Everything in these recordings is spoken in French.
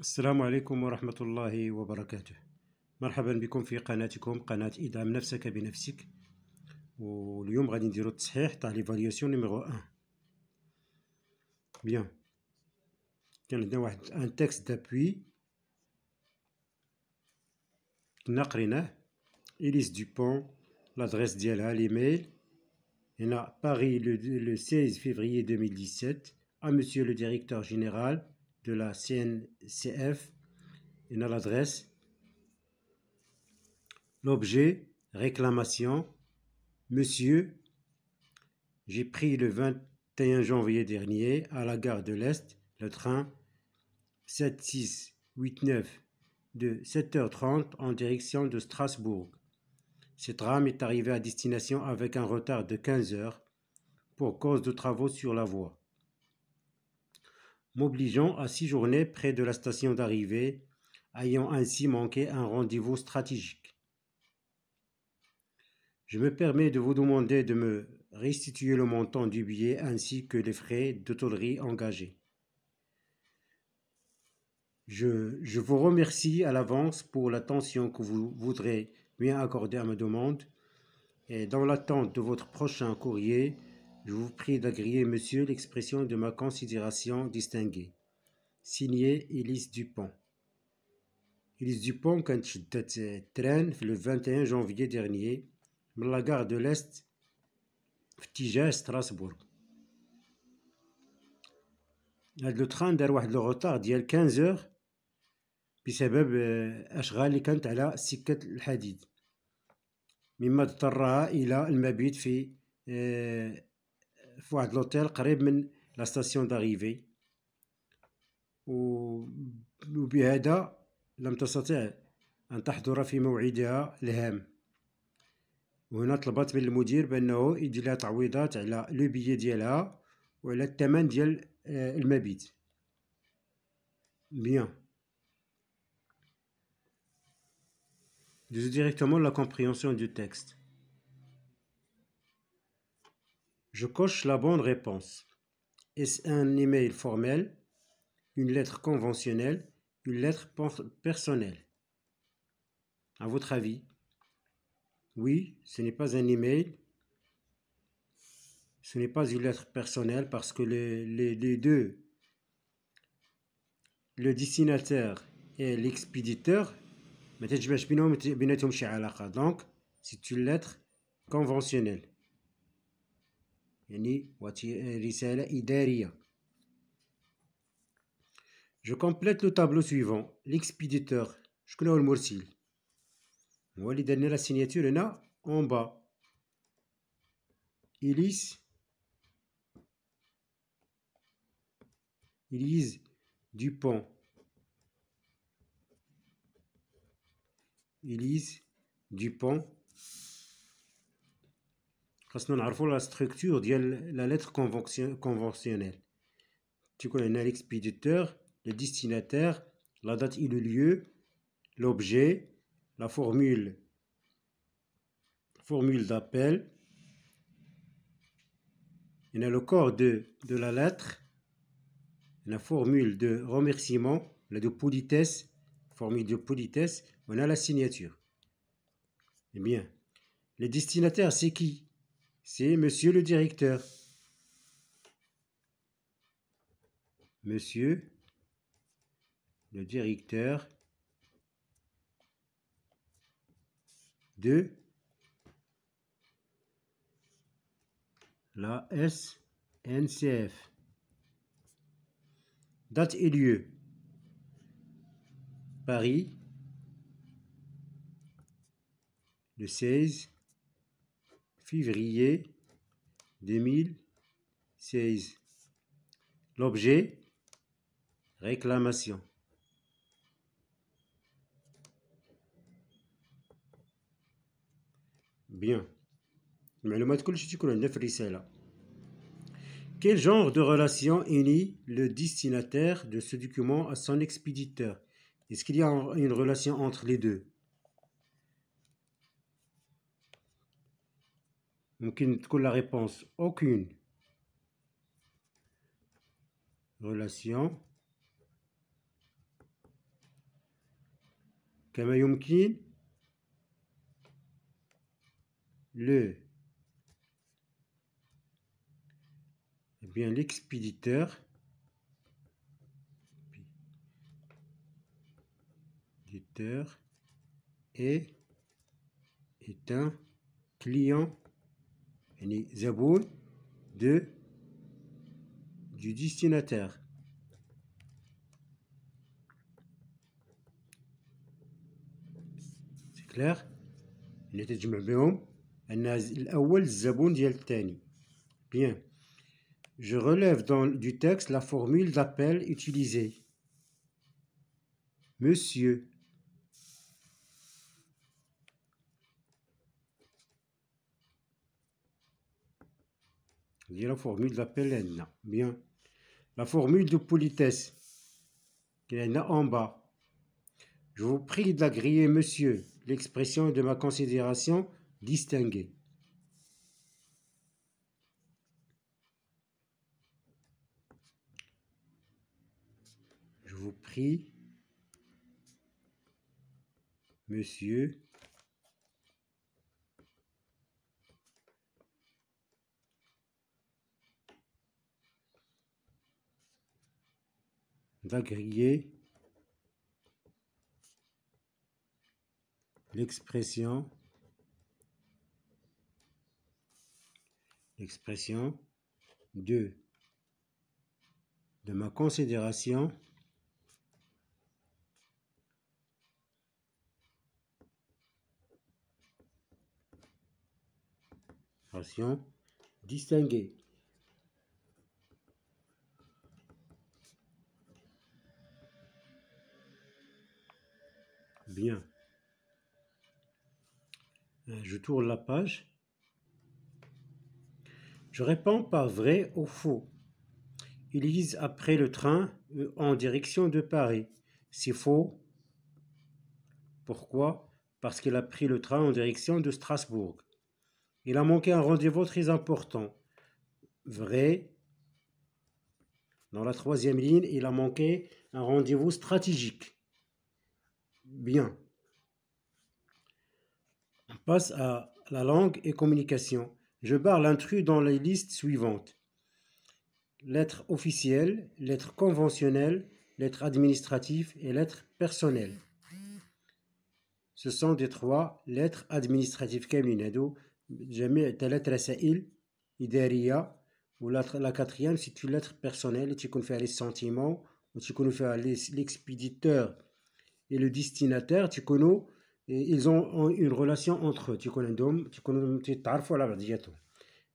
السلام عليكم ورحمة الله وبركاته. مرحبا بكم في قناتكم قناة إدعم نفسك بنفسك. واليوم غادي نديرو التصحيح تاع ليفالياسيون نيميرو 1. بيان، كان عندنا واحد ان تكست دابوي كنا قريناه. إليس دوبون، l'adresse ديالها ليميل هنا Paris le 16 février 2017 à monsieur le directeur général de la CNCF. هنا l'adresse. L'objet, réclamation. Monsieur, j'ai pris le 21 janvier dernier à la gare de l'Est le train 7689 de 7h30 en direction de Strasbourg. Ce tram est arrivé à destination avec un retard de 15 heures pour cause de travaux sur la voie, m'obligeant à séjourner près de la station d'arrivée, ayant ainsi manqué un rendez-vous stratégique. Je me permets de vous demander de me restituer le montant du billet ainsi que les frais d'hôtellerie engagés. Je vous remercie à l'avance pour l'attention que vous voudrez bien accorder à ma demande. Et dans l'attente de votre prochain courrier, je vous prie d'agréer, monsieur, l'expression de ma considération distinguée. Signé Élise Dupont. Élise Dupont كانت شدت التران في le 21 janvier dernier من la gare de l'Est في اتجاه ستراسبورغ. هاد لو تران دار واحد لو روتار ديال 15 بسبب أشغال اللي كانت على سكة الحديد، مما اضطرها إلى المبيت في واحد لوتيل قريب من لا ستاسيون داريفي، وبهذا لم تستطع أن تحضر في موعدها الهام. وهنا طلبت من المدير بأنه يدير لها تعويضات على لو بيي ديالها وعلى الثمن ديال المبيت. Bien. Disons directement la compréhension du texte. Je coche la bonne réponse. Est-ce un email formel, une lettre conventionnelle, une lettre personnelle? À votre avis? Oui, ce n'est pas un email. Ce n'est pas une lettre personnelle parce que les deux, le destinataire et l'expéditeur, donc c'est une lettre conventionnelle. يعني رسالة إدارية. Je complète le tableau suivant. L'expéditeur شكون هو المرسل؟ هو اللي درنا لا سيناتور هنا en bas. Élise Dupont. Élise Dupont. خاصنا نعرفو لا ستركتور ديال لا lettre conventionnelle. تيكون هنا l'expéditeur, le destinataire, la date et le lieu, l'objet, la formule d'appel, il y a le corps de la lettre, la formule de remerciement, la de politesse, formule de politesse, on a la signature. Eh bien, le destinataire, c'est qui? C'est monsieur le directeur. Monsieur le directeur de la SNCF. Date et lieu. Paris, le 16 février 2016. L'objet, réclamation. Bien. المعلومات كلشي تيكون عندنا في الرسالة. Quel genre de relation unit le destinataire de ce document à son expéditeur? Est-ce qu'il y a une relation entre les deux? ممكن تكون la réponse aucune relation كما يمكن le eh bien l'expéditeur est un client يعني زبون du destinataire. C'est clair؟ اللي تجمع بهم أن الأول الزبون ديال الثاني. Bien. Je relève du texte la formule d'appel utilisée. Monsieur. C'est la formule d'appel N. Bien. La formule de politesse. Il y en a en bas. Je vous prie d'agréer, monsieur, l'expression de ma considération distinguée. Je vous prie, monsieur, d'agréer l'expression de ma considération distinguée. Bien. Je tourne la page. Je réponds par vrai ou faux. Élise a pris le train en direction de Paris. C'est faux. Pourquoi? Parce qu'il a pris le train en direction de Strasbourg. Il a manqué un rendez-vous très important. Vrai. Dans la troisième ligne, il a manqué un rendez-vous stratégique. Bien. On passe à la langue et communication. Je barre l'intrus dans les listes suivantes. Lettres officielles, lettres conventionnelles, lettres administratives et lettres personnelles. Ce sont des trois lettres administratives كاملين هادو جميع 3 رسائل إدارية la quatrième c'est une lettre personnelle qui تيكون فيها les sentiments وتيكونوا فيها l'expéditeur et le destinataire تيكونوا ils ont une relation entre eux تيكونوا تيتعرفوا على بعضياتهم.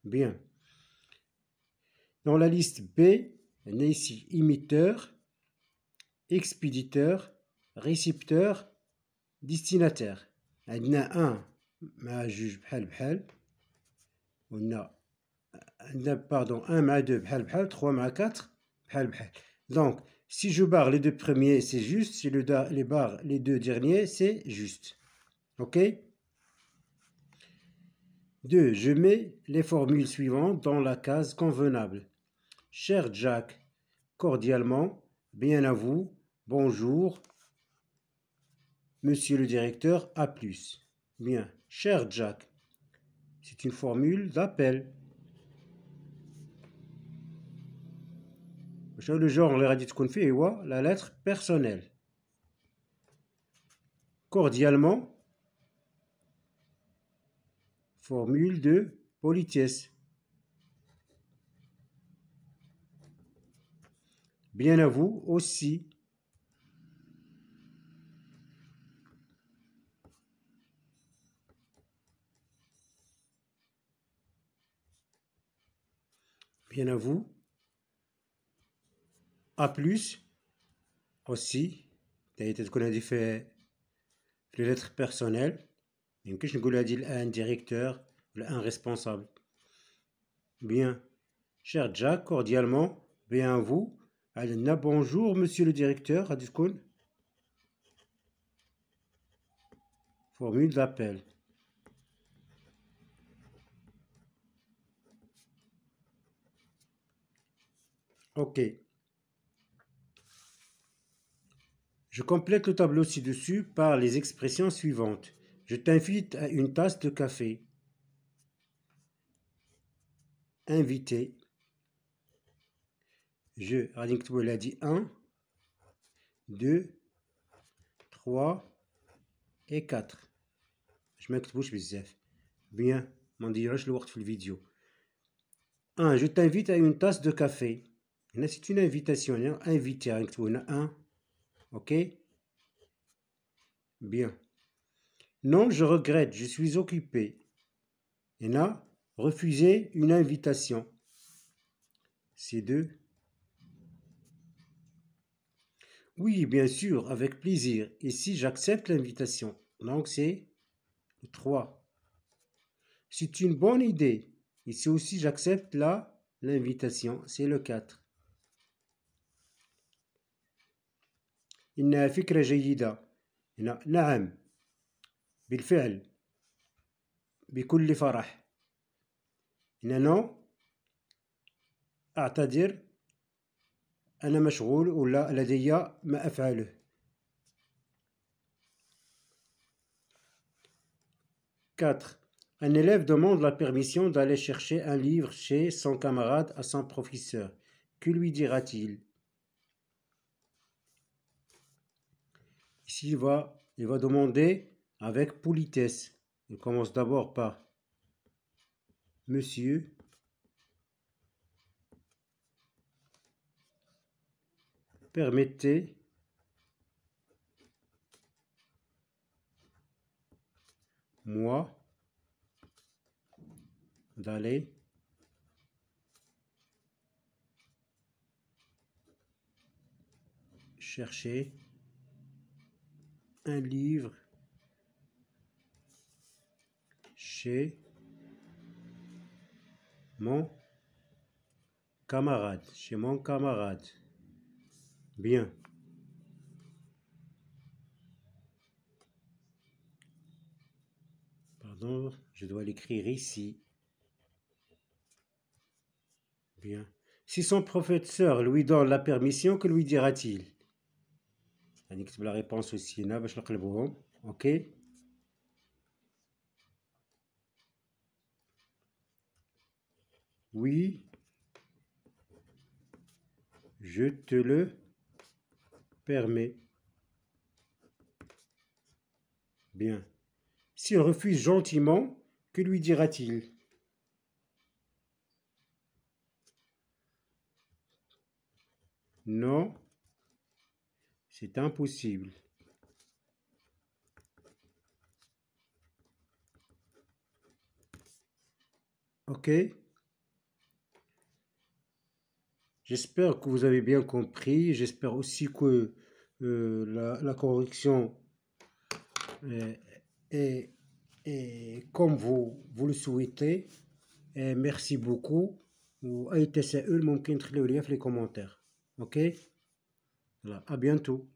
Bien. Dans la liste B, on a ici émetteur, expéditeur, récepteur, destinataire. عندنا un مع جوج بحال بحال وعندنا pardon 1 مع 2 بحال بحال 3 مع 4 بحال بحال. Donc si je barre les deux premiers c'est juste, si les deux derniers c'est juste. Ok. 2. Je mets les formules suivantes dans la case convenable. Cher Jack, cordialement, bien à vous, bonjour, monsieur le directeur, à plus. Bien, cher Jack, c'est une formule d'appel. Le genre, on l'a dit qu'on fait, la lettre personnelle. Cordialement, formule de politesse. Bien à vous aussi. Bien à vous. A plus aussi. peut-être qu'on a dit fait les lettres personnelles. يمكنش نقولها ديال un directeur ولا un responsable. Bien. Cher Jack, cordialement, bien à vous. عندنا bonjour monsieur le directeur. غادي تكون formule d'appel. Ok. Je complète le tableau ci-dessus par les expressions suivantes. Je t'invite à une tasse de café. Invité. Je, غادي نكتبو هادي 1, 2, 3 et 4. باش ما نكتبوش بزاف. Bien, ما نضيعوش الوقت في الفيديو. 1. Je t'invite à une tasse de café. هنا c'est une invitation. Invité, غادي نكتبو هنا 1. Ok? Bien. Non, je regrette, je suis occupé. هنا refuser une invitation. C'est 2. Oui, bien sûr, avec plaisir. Ici, j'accepte l'invitation. Donc, c'est 3. C'est une bonne idée. Ici aussi, j'accepte l'invitation. C'est le 4. إنها فكرة جيدة. هنا نعم بالفعل بكل فرح. هنا نو أعتذر أنا مشغول ولا لدي ما أفعله. 4. Un élève demande la permission d'aller chercher un livre chez son camarade à son professeur. Que lui dira-t-il? Ici, il va demander avec politesse. Il commence d'abord par Monsieur, permettez-moi d'aller chercher un livre chez mon camarade. Bien. Pardon, je dois l'écrire ici. Bien. Si son professeur lui donne la permission, que lui dira-t-il? نكتب la réponse aussi هنا باش نقلبوهم. Ok. Oui, je te le permets. Bien. S'il refuse gentiment, que lui dira-t-il? Non, c'est impossible. Ok? J'espère que vous avez bien compris. J'espère aussi que la correction est comme vous le souhaitez. Et merci beaucoup. وأي تساؤل ممكن تخلوه لي في les commentaires. Ok? Voilà. À bientôt.